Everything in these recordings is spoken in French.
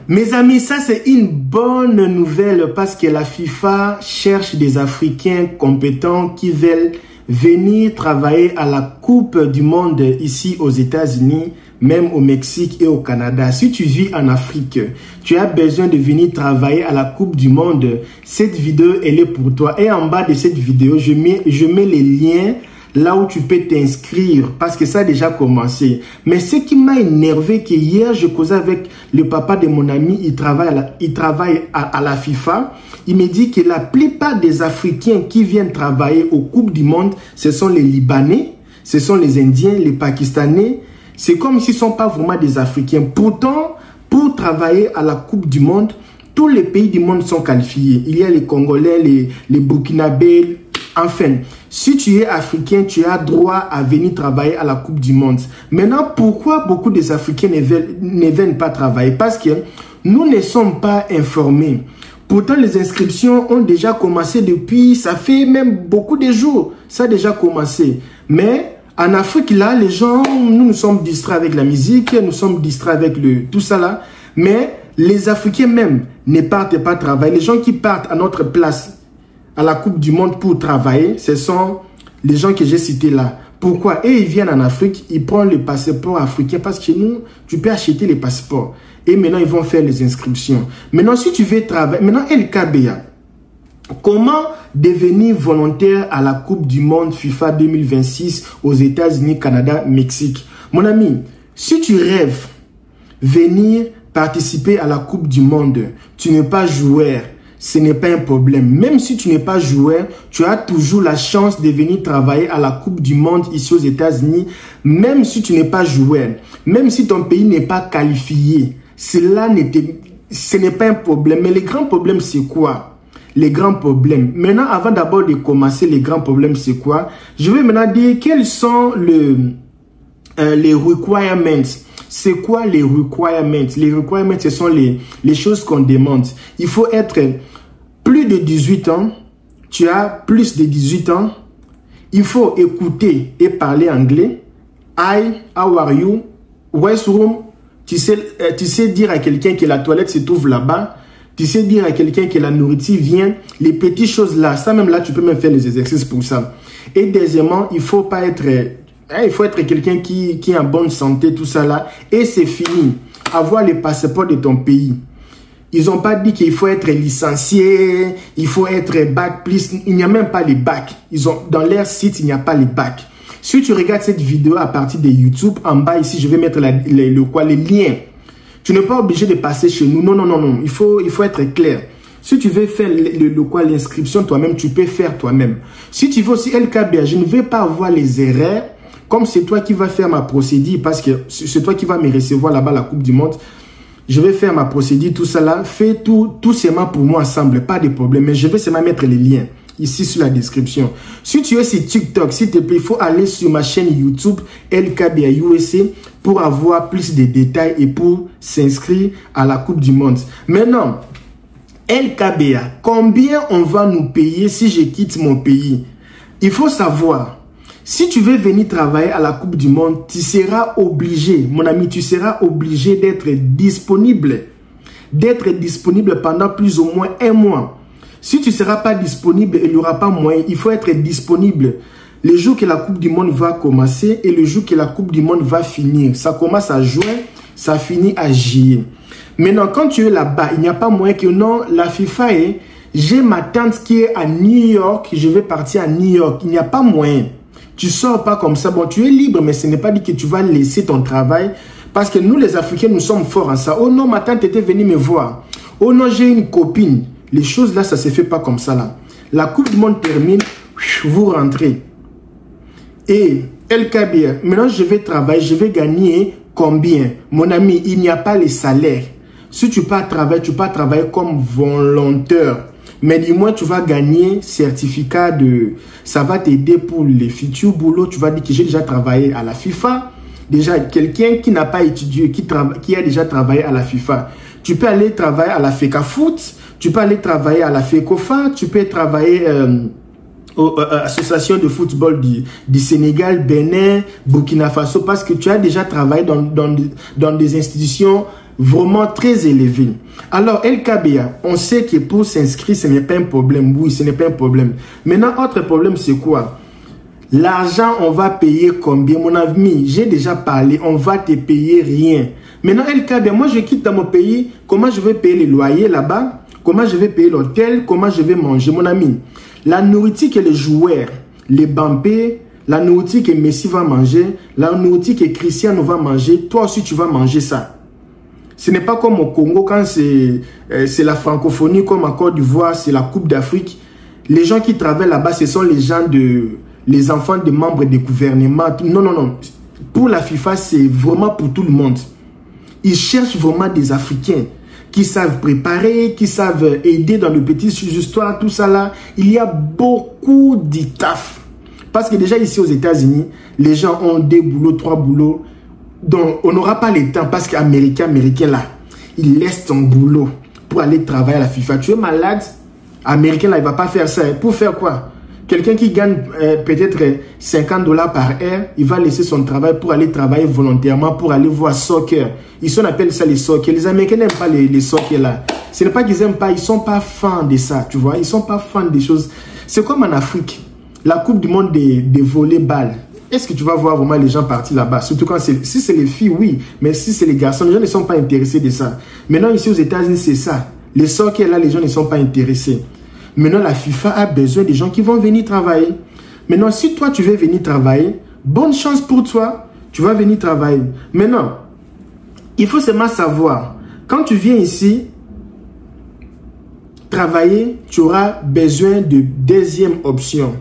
Mes amis, ça c'est une bonne nouvelle parce que la FIFA cherche des Africains compétents qui veulent venir travailler à la Coupe du Monde ici aux États-Unis, même au Mexique et au Canada. Si tu vis en Afrique, tu as besoin de venir travailler à la Coupe du Monde, cette vidéo elle est pour toi. Et en bas de cette vidéo, je mets les liens là où tu peux t'inscrire parce que ça a déjà commencé. Mais ce qui m'a énervé, que hier je causais avec le papa de mon ami, il travaille à la FIFA. Il me dit que la plupart des Africains qui viennent travailler aux Coupes du Monde, ce sont les Libanais, ce sont les Indiens, les Pakistanais. C'est comme s'ils ne sont pas vraiment des Africains. Pourtant, pour travailler à la Coupe du Monde, tous les pays du monde sont qualifiés. Il y a les Congolais, les Burkinabés. Enfin, si tu es africain, tu as droit à venir travailler à la Coupe du Monde. Maintenant, pourquoi beaucoup des Africains ne viennent pas travailler? Parce que nous ne sommes pas informés. Pourtant, les inscriptions ont déjà commencé depuis, ça fait même beaucoup de jours. Ça a déjà commencé. Mais en Afrique, là, les gens, nous sommes distraits avec la musique, nous sommes distraits avec tout ça là. Mais les Africains même ne partent pas travailler. Les gens qui partent à notre place, à la Coupe du Monde pour travailler, ce sont les gens que j'ai cités là. Pourquoi? Et ils viennent en Afrique, ils prennent le passeport africain parce que chez nous, tu peux acheter les passeports. Et maintenant, ils vont faire les inscriptions. Maintenant, si tu veux travailler, maintenant, LKBA, comment devenir volontaire à la Coupe du Monde FIFA 2026 aux États-Unis, Canada, Mexique? Mon ami, si tu rêves venir participer à la Coupe du Monde, tu n'es pas joueur, ce n'est pas un problème. Même si tu n'es pas joueur, tu as toujours la chance de venir travailler à la Coupe du Monde ici aux États-Unis. Même si tu n'es pas joueur, même si ton pays n'est pas qualifié, ce n'est pas un problème. Mais les grands problèmes, c'est quoi? Les grands problèmes. Maintenant, avant d'abord de commencer, les grands problèmes, c'est quoi? Je vais maintenant dire quels sont les requirements. C'est quoi les requirements? Les requirements, ce sont les choses qu'on demande. Il faut être plus de 18 ans. Tu as plus de 18 ans. Il faut écouter et parler anglais. Hi, how are you? Where's room? Tu sais dire à quelqu'un que la toilette se trouve là-bas. Tu sais dire à quelqu'un que la nourriture vient. Les petites choses là, ça même là, tu peux même faire les exercices pour ça. Et deuxièmement, il faut être quelqu'un qui est en bonne santé, tout ça là. Et c'est fini. Avoir le passeport de ton pays. Ils n'ont pas dit qu'il faut être licencié, il faut être bac plus. Il n'y a même pas les bacs. Dans leur site, il n'y a pas les bacs. Si tu regardes cette vidéo à partir de YouTube, en bas ici, je vais mettre les liens. Tu n'es pas obligé de passer chez nous. Non. Il faut être clair. Si tu veux faire l'inscription toi-même, tu peux faire toi-même. Si tu veux aussi LKBA, je ne vais pas avoir les erreurs. Comme c'est toi qui vas faire ma procédure, parce que c'est toi qui vas me recevoir là-bas la Coupe du Monde, je vais faire ma procédure, tout ça là. Fais tout seulement pour moi ensemble, pas de problème. Mais je vais seulement mettre les liens ici sur la description. Si tu es sur TikTok, s'il te plaît, il faut aller sur ma chaîne YouTube LKBA USA pour avoir plus de détails et pour s'inscrire à la Coupe du Monde. Maintenant, LKBA, combien on va nous payer si je quitte mon pays? Il faut savoir. Si tu veux venir travailler à la Coupe du Monde, tu seras obligé, mon ami, tu seras obligé d'être disponible. D'être disponible pendant plus ou moins 1 mois. Si tu ne seras pas disponible, il n'y aura pas moyen. Il faut être disponible le jour que la Coupe du Monde va commencer et le jour que la Coupe du Monde va finir. Ça commence à juin, ça finit à juillet. Maintenant, quand tu es là-bas, il n'y a pas moyen que non, la FIFA est... J'ai ma tante qui est à New York, je vais partir à New York. Il n'y a pas moyen. Tu sors pas comme ça. Bon, tu es libre, mais ce n'est pas dit que tu vas laisser ton travail. Parce que nous, les Africains, nous sommes forts en ça. Oh non, ma tante était venue me voir. Oh non, j'ai une copine. Les choses là, ça ne se fait pas comme ça là. La Coupe du Monde termine, vous rentrez. Et LKBA, maintenant je vais travailler, je vais gagner combien? Mon ami, il n'y a pas les salaires. Si tu pars travailler, tu pars travailler comme volontaire. Mais du moins, tu vas gagner certificat de... Ça va t'aider pour les futurs boulots. Tu vas dire que j'ai déjà travaillé à la FIFA. Déjà, quelqu'un qui n'a pas étudié, qui a déjà travaillé à la FIFA. Tu peux aller travailler à la FECAFOOT. Tu peux aller travailler à la FECOFA. Tu peux travailler à l'association de football du Sénégal, Bénin, Burkina Faso. Parce que tu as déjà travaillé dans des institutions vraiment très élevé. Alors, LKBA, on sait que pour s'inscrire, ce n'est pas un problème. Oui, ce n'est pas un problème. Maintenant, autre problème, c'est quoi? L'argent, on va payer combien? Mon ami, j'ai déjà parlé, on va te payer rien. Maintenant, LKBA, moi, je quitte dans mon pays, comment je vais payer les loyers là-bas? Comment je vais payer l'hôtel? Comment je vais manger? Mon ami, la nourriture que les joueurs, les Bampé, la nourriture que Messi va manger, la nourriture que Cristiano va manger, toi aussi, tu vas manger ça. Ce n'est pas comme au Congo, quand c'est la francophonie, comme en Côte d'Ivoire, c'est la Coupe d'Afrique. Les gens qui travaillent là-bas, ce sont les gens les enfants des membres des gouvernements. Non, non, non. Pour la FIFA, c'est vraiment pour tout le monde. Ils cherchent vraiment des Africains qui savent préparer, qui savent aider dans le petit histoire, tout ça là. Il y a beaucoup de taf. Parce que déjà ici aux États-Unis, les gens ont 2 boulots, 3 boulots. Donc, on n'aura pas le temps parce qu'Américain là, il laisse son boulot pour aller travailler à la FIFA. Tu es malade, Américain là, il ne va pas faire ça. Pour faire quoi? Quelqu'un qui gagne peut-être $50 par heure, il va laisser son travail pour aller travailler volontairement, pour aller voir soccer. Ils appellent ça les soccer. Les Américains n'aiment pas les soccer là. Ce n'est pas qu'ils n'aiment pas, ils ne sont pas fans de ça, tu vois. Ils ne sont pas fans des choses. C'est comme en Afrique, la Coupe du Monde des volleyball. Est-ce que tu vas voir vraiment les gens partir là-bas? Surtout quand si c'est les filles, oui. Mais si c'est les garçons, les gens ne sont pas intéressés de ça. Maintenant, ici aux États-Unis, c'est ça. Les soccer là, les gens ne sont pas intéressés. Maintenant, la FIFA a besoin des gens qui vont venir travailler. Maintenant, si toi, tu veux venir travailler, bonne chance pour toi. Tu vas venir travailler. Maintenant, il faut seulement savoir, quand tu viens ici travailler, tu auras besoin de deuxième option.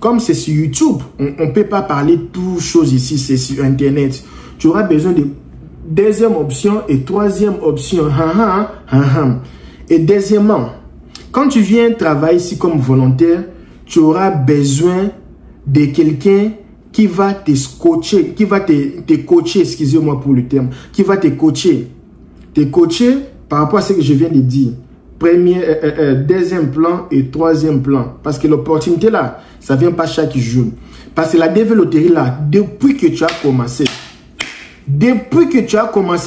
Comme c'est sur YouTube, on ne peut pas parler de toutes choses ici, c'est sur Internet. Tu auras besoin de deuxième option et troisième option. Et deuxièmement, quand tu viens travailler ici comme volontaire, tu auras besoin de quelqu'un qui va te coacher, excusez-moi pour le terme, qui va te coacher. Te coacher par rapport à ce que je viens de dire. Deuxième plan et troisième plan. Parce que l'opportunité là, ça ne vient pas chaque jour. Parce que la développerie là, depuis que tu as commencé,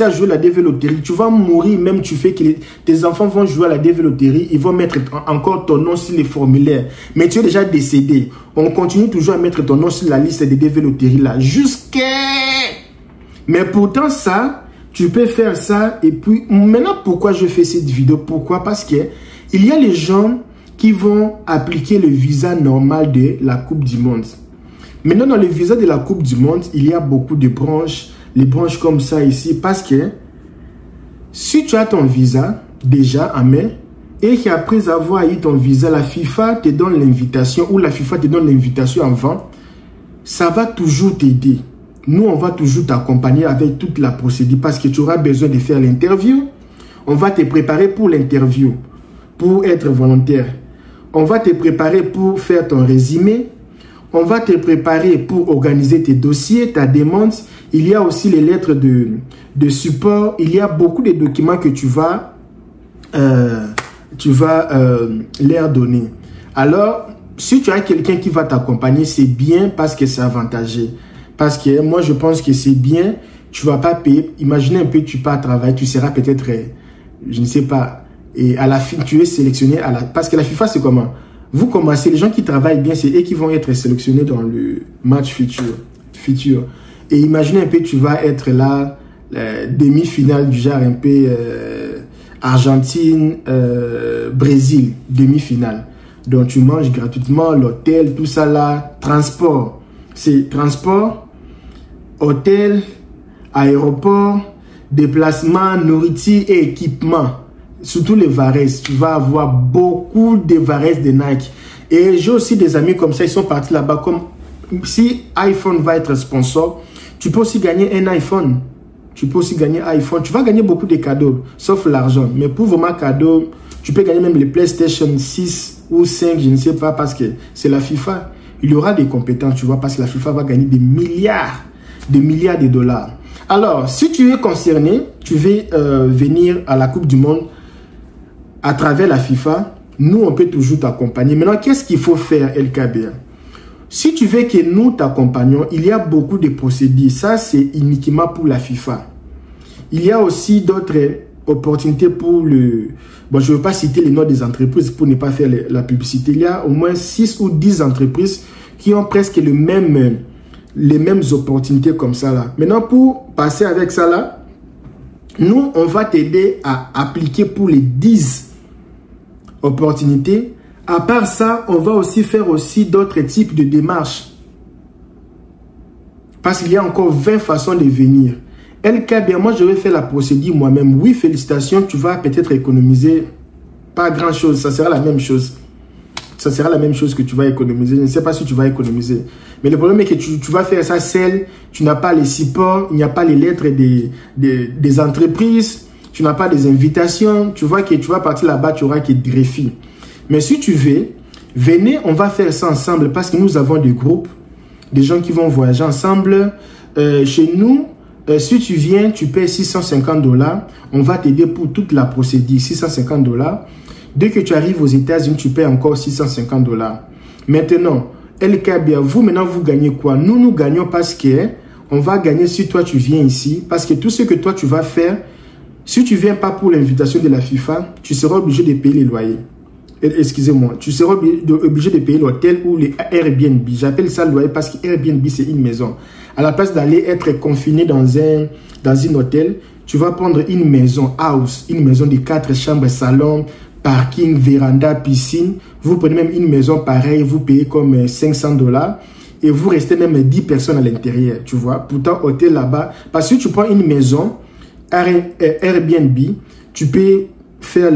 à jouer la développerie, tu vas mourir, même tu fais que tes enfants vont jouer à la développerie, ils vont mettre encore ton nom sur les formulaires. Mais tu es déjà décédé. On continue toujours à mettre ton nom sur la liste des développeries là. Mais pourtant ça, tu peux faire ça. Et puis, maintenant, pourquoi je fais cette vidéo? Pourquoi? Parce que il y a les gens qui vont appliquer le visa normal de la Coupe du Monde. Maintenant, dans le visa de la Coupe du Monde, il y a beaucoup de branches. Les branches comme ça ici. Parce que si tu as ton visa déjà en main et qu'après avoir eu ton visa, la FIFA te donne l'invitation ou la FIFA te donne l'invitation avant, ça va toujours t'aider. Nous, on va toujours t'accompagner avec toute la procédure parce que tu auras besoin de faire l'interview. On va te préparer pour l'interview, pour être volontaire. On va te préparer pour faire ton résumé. On va te préparer pour organiser tes dossiers, ta demande. Il y a aussi les lettres de support. Il y a beaucoup de documents que tu vas leur donner. Alors, si tu as quelqu'un qui va t'accompagner, c'est bien parce que c'est avantageux. Parce que moi, je pense que c'est bien. Tu ne vas pas payer. Imaginez un peu, tu pars travailler, tu seras peut-être, je ne sais pas. Et à la fin, tu es sélectionné. Parce que la FIFA, c'est comment? Vous commencez, les gens qui travaillent bien, c'est eux qui vont être sélectionnés dans le match futur. Et imaginez un peu, tu vas être là, demi-finale du genre un peu Argentine, Brésil, demi-finale. Donc tu manges gratuitement, l'hôtel, tout ça là, transport. C'est transport, hôtel, aéroport, déplacement, nourriture et équipement. Surtout les Varese, tu vas avoir beaucoup de Varese de Nike. Et j'ai aussi des amis comme ça, ils sont partis là-bas. Comme si iPhone va être sponsor, tu peux aussi gagner un iPhone. Tu peux aussi gagner iPhone. Tu vas gagner beaucoup de cadeaux, sauf l'argent. Mais pour vraiment cadeaux, tu peux gagner même les PlayStation 6 ou 5, je ne sais pas, parce que c'est la FIFA. Il y aura des compétences, tu vois, parce que la FIFA va gagner des milliards de dollars. Alors, si tu es concerné, tu veux venir à la Coupe du Monde à travers la FIFA, nous, on peut toujours t'accompagner. Maintenant, qu'est-ce qu'il faut faire, LKBA? Si tu veux que nous t'accompagnions, il y a beaucoup de procédures. Ça, c'est uniquement pour la FIFA. Il y a aussi d'autres opportunités pour le... Bon, je ne veux pas citer les noms des entreprises pour ne pas faire la publicité. Il y a au moins 6 ou 10 entreprises qui ont presque les mêmes opportunités comme ça là. Maintenant, pour passer avec ça là, nous, on va t'aider à appliquer pour les 10 opportunités. À part ça, on va aussi faire aussi d'autres types de démarches. Parce qu'il y a encore 20 façons de venir. LK, moi je vais faire la procédure moi-même. Oui, félicitations, tu vas peut-être économiser pas grand-chose. Ça sera la même chose. Ça sera la même chose que tu vas économiser. Je ne sais pas si tu vas économiser. Mais le problème est que tu vas faire ça seul. Tu n'as pas les supports, il n'y a pas les lettres des entreprises. Tu n'as pas des invitations. Tu vois que tu vas partir là-bas, tu auras que des défis. Mais si tu veux, venez, on va faire ça ensemble parce que nous avons des groupes, des gens qui vont voyager ensemble. Chez nous, si tu viens, tu payes $650. On va t'aider pour toute la procédure, $650. Dès que tu arrives aux États-Unis, tu payes encore $650. Maintenant, LKBA, vous maintenant, vous gagnez quoi? Nous gagnons parce que on va gagner si toi, tu viens ici. Parce que tout ce que toi, tu vas faire, si tu ne viens pas pour l'invitation de la FIFA, tu seras obligé de payer les loyers. Excusez-moi, tu seras obligé de payer l'hôtel ou les Airbnb. J'appelle ça le loyer parce que Airbnb, c'est une maison. À la place d'aller être confiné dans un hôtel, tu vas prendre une maison house, une maison de 4 chambres, salon, parking, véranda, piscine. Vous prenez même une maison pareille, vous payez comme $500 et vous restez même 10 personnes à l'intérieur, tu vois. Pourtant, hôtel là-bas, parce que si tu prends une maison Airbnb, tu peux faire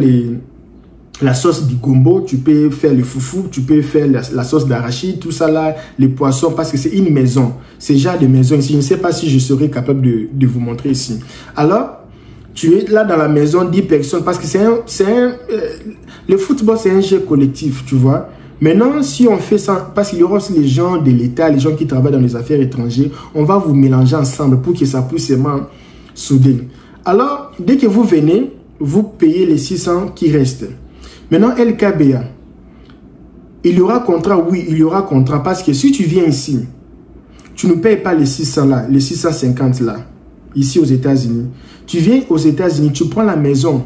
la sauce du gombo, tu peux faire le foufou, tu peux faire la sauce d'arachide, tout ça là, les poissons, parce que c'est une maison. C'est genre de maison ici. Je ne sais pas si je serai capable de vous montrer ici. Alors, tu es là dans la maison, 10 personnes, parce que le football, c'est un jeu collectif, tu vois. Maintenant, si on fait ça, parce qu'il y aura aussi les gens de l'État, les gens qui travaillent dans les affaires étrangères, on va vous mélanger ensemble pour que ça puisse vraiment souder. Alors, dès que vous venez, vous payez les 600 qui restent. Maintenant, LKBA, il y aura contrat, oui, il y aura contrat, parce que si tu viens ici, tu ne payes pas les 600 là, les 650 là, ici aux États-Unis. Tu viens aux États-Unis, tu prends la maison,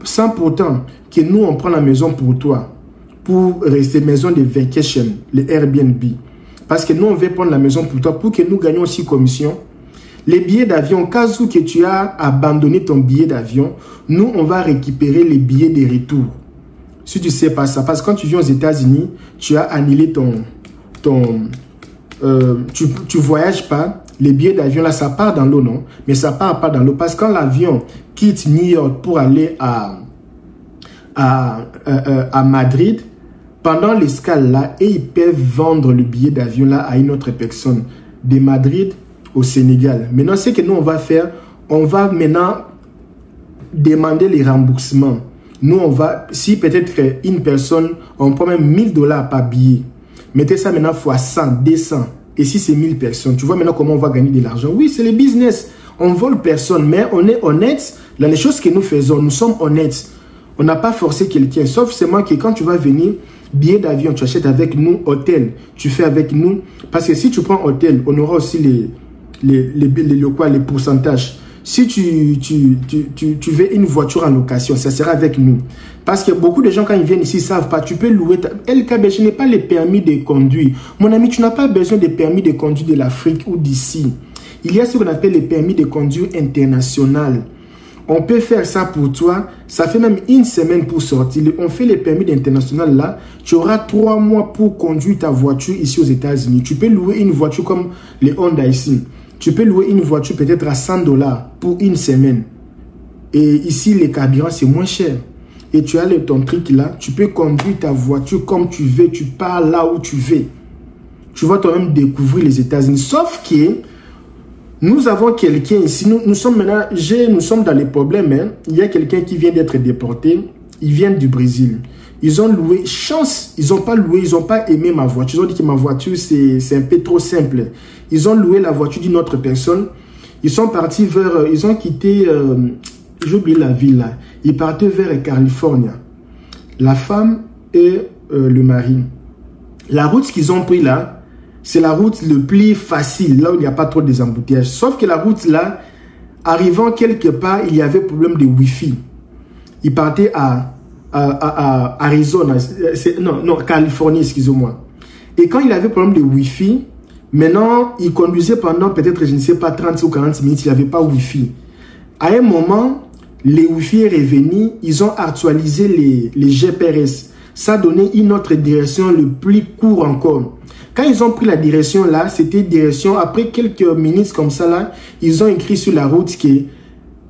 sans pourtant que nous, on prend la maison pour toi, pour rester maison de vacation, les Airbnb. Parce que nous, on veut prendre la maison pour toi, pour que nous gagnions aussi commission. Les billets d'avion, au cas où que tu as abandonné ton billet d'avion, nous, on va récupérer les billets de retour. Si tu ne sais pas ça, parce que quand tu viens aux États-Unis, tu as annulé tu voyages pas, les billets d'avion là, ça part dans l'eau, non? Mais ça part pas dans l'eau, parce que quand l'avion quitte New York pour aller à Madrid, pendant l'escale là, et ils peuvent vendre le billet d'avion là à une autre personne, de Madrid au Sénégal. Maintenant, ce que nous on va faire, on va maintenant demander les remboursements. Nous, on va, si peut-être une personne, on prend même $1000 par billet. Mettez ça maintenant fois 100, 200. Et si c'est 1000 personnes, tu vois maintenant comment on va gagner de l'argent. Oui, c'est le business. On vole personne, mais on est honnête. Dans les choses que nous faisons, nous sommes honnêtes. On n'a pas forcé quelqu'un. Sauf seulement que quand tu vas venir, billet d'avion, tu achètes avec nous, hôtel, tu fais avec nous. Parce que si tu prends hôtel, on aura aussi les pourcentages. Si tu veux une voiture en location, ça sera avec nous. Parce que beaucoup de gens, quand ils viennent ici, ne savent pas. Tu peux louer. LKB, je n'ai pas les permis de conduire. Mon ami, tu n'as pas besoin de permis de conduire de l'Afrique ou d'ici. Il y a ce qu'on appelle les permis de conduire international. On peut faire ça pour toi. Ça fait même une semaine pour sortir. On fait les permis d'international là. Tu auras 3 mois pour conduire ta voiture ici aux États-Unis. Tu peux louer une voiture comme les Honda ici. Tu peux louer une voiture peut-être à $100 pour une semaine. Et ici, les carburants, c'est moins cher. Et tu as ton truc là. Tu peux conduire ta voiture comme tu veux. Tu pars là où tu veux. Tu vas toi-même découvrir les États-Unis. Sauf que nous avons quelqu'un ici. Nous sommes maintenant, nous sommes dans les problèmes. Hein. Il y a quelqu'un qui vient d'être déporté. Il vient du Brésil. Ils ont loué, chance, ils n'ont pas loué, ils n'ont pas aimé ma voiture. Ils ont dit que ma voiture, c'est un peu trop simple. Ils ont loué la voiture d'une autre personne. Ils sont partis vers, ils ont quitté, j'ai oublié la ville là. Ils partaient vers Californie. La femme et le mari. La route qu'ils ont pris là, c'est la route le plus facile, là où il n'y a pas trop des embouteillages. Sauf que la route là, Arrivant quelque part, il y avait problème de Wi-Fi. Il partait à Arizona, non, Californie, excusez-moi. Et quand il avait problème de Wi-Fi, maintenant, il conduisait pendant peut-être, je ne sais pas, 30 ou 40 minutes, il n'y avait pas Wi-Fi. À un moment, les Wi-Fi est revenu, ils ont actualisé les GPS. Ça donnait une autre direction le plus court encore. Quand ils ont pris la direction là, c'était direction, après quelques minutes comme ça là, ils ont écrit sur la route que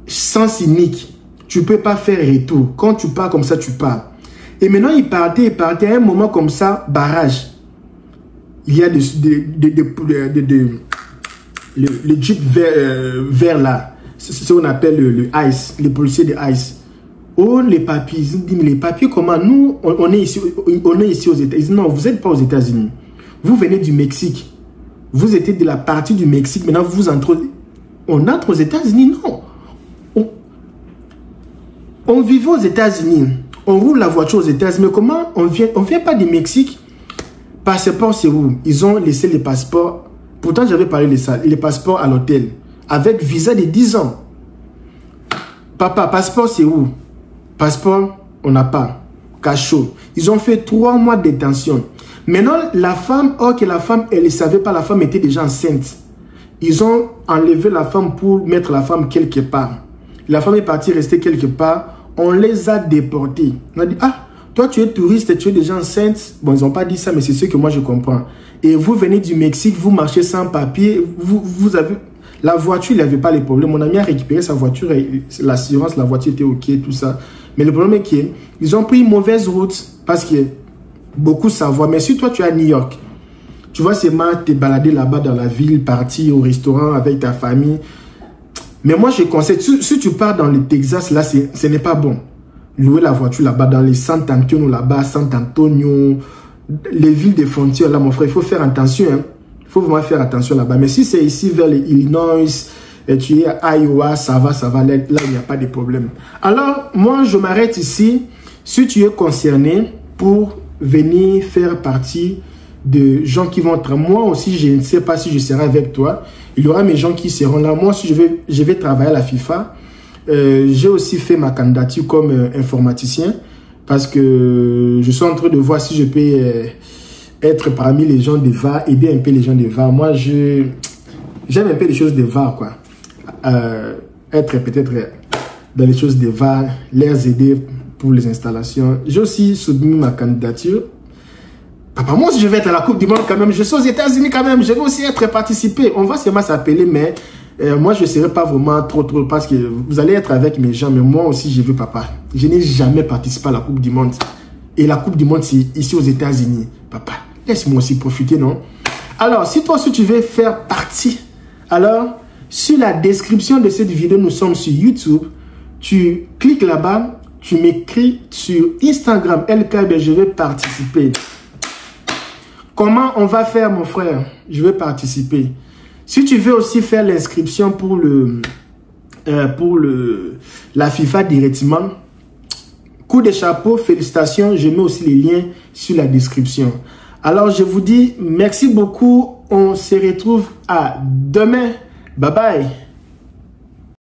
sens unique, tu ne peux pas faire retour. Quand tu pars comme ça, tu pars. Et maintenant, ils partaient à un moment comme ça, barrage. Il y a le jeep vert là, c'est ce qu'on appelle le ICE, les policiers de ICE. Oh, les papiers, ils disent, mais les papiers, comment? Nous, on est ici aux États-Unis. Non, vous n'êtes pas aux États-Unis. Vous venez du Mexique. Vous étiez de la partie du Mexique. Maintenant, vous entrez. On entre aux États-Unis? Non. On vivait aux États-Unis. On roule la voiture aux États-Unis. Mais comment on vient pas du Mexique? Passeport, c'est où? Ils ont laissé les passeports. Pourtant, j'avais parlé de ça. Les passeports à l'hôtel. Avec visa de 10 ans. Papa, passeport, c'est où? Passeport, on n'a pas. Cachot. Ils ont fait 3 mois de détention. Maintenant, la femme, la femme, elle ne savait pas, la femme était déjà enceinte. Ils ont enlevé la femme pour mettre la femme quelque part. La femme est partie rester quelque part. On les a déportés. On a dit, ah, toi tu es touriste, tu es déjà enceinte. Bon, ils n'ont pas dit ça, mais c'est ce que moi je comprends. Et vous venez du Mexique, vous marchez sans papier, vous avez... La voiture, il n'y avait pas les problèmes. Mon ami a récupéré sa voiture, l'assurance, la voiture était OK, tout ça. Mais le problème est qu'ils ont pris une mauvaise route parce que beaucoup savent. Mais si toi, tu es à New York, tu vois seulement te balader là-bas dans la ville, partir au restaurant avec ta famille. Mais moi, je conseille, si tu pars dans le Texas, là, ce n'est pas bon. Louer la voiture là-bas, dans les San Antonio, là-bas, San Antonio, les villes des frontières, là, mon frère, il faut faire attention, hein. Il faut vraiment faire attention là-bas. Mais si c'est ici vers les Illinois, et tu es à Iowa, ça va, là, il n'y a pas de problème. Alors, moi, je m'arrête ici. Si tu es concerné pour venir faire partie de gens qui vont être... Moi aussi, je ne sais pas si je serai avec toi. Il y aura mes gens qui seront là. Moi aussi, je vais travailler à la FIFA. J'ai aussi fait ma candidature comme informaticien parce que je suis en train de voir si je peux... être parmi les gens de VAR, aider un peu les gens de VAR. Moi, j'aime un peu les choses de VAR, quoi. Être peut-être dans les choses de VAR, les aider pour les installations. J'ai aussi soumis ma candidature. Papa, moi aussi, je vais être à la Coupe du Monde quand même. Je suis aux États-Unis quand même. Je vais aussi être participé. On va seulement s'appeler, mais moi, je ne serai pas vraiment trop parce que vous allez être avec mes gens. Mais moi aussi, je veux, papa. Je n'ai jamais participé à la Coupe du Monde. Et la Coupe du Monde, c'est ici aux États-Unis. Papa, laisse-moi aussi profiter, non? Alors, si toi aussi tu veux faire partie, alors, sur la description de cette vidéo, nous sommes sur YouTube. Tu cliques là-bas, tu m'écris sur Instagram, LKB, je vais participer. Comment on va faire, mon frère? Je vais participer. Si tu veux aussi faire l'inscription pour la FIFA directement, coup de chapeau, félicitations. Je mets aussi les liens sur la description. Alors, je vous dis merci beaucoup. On se retrouve à demain. Bye bye.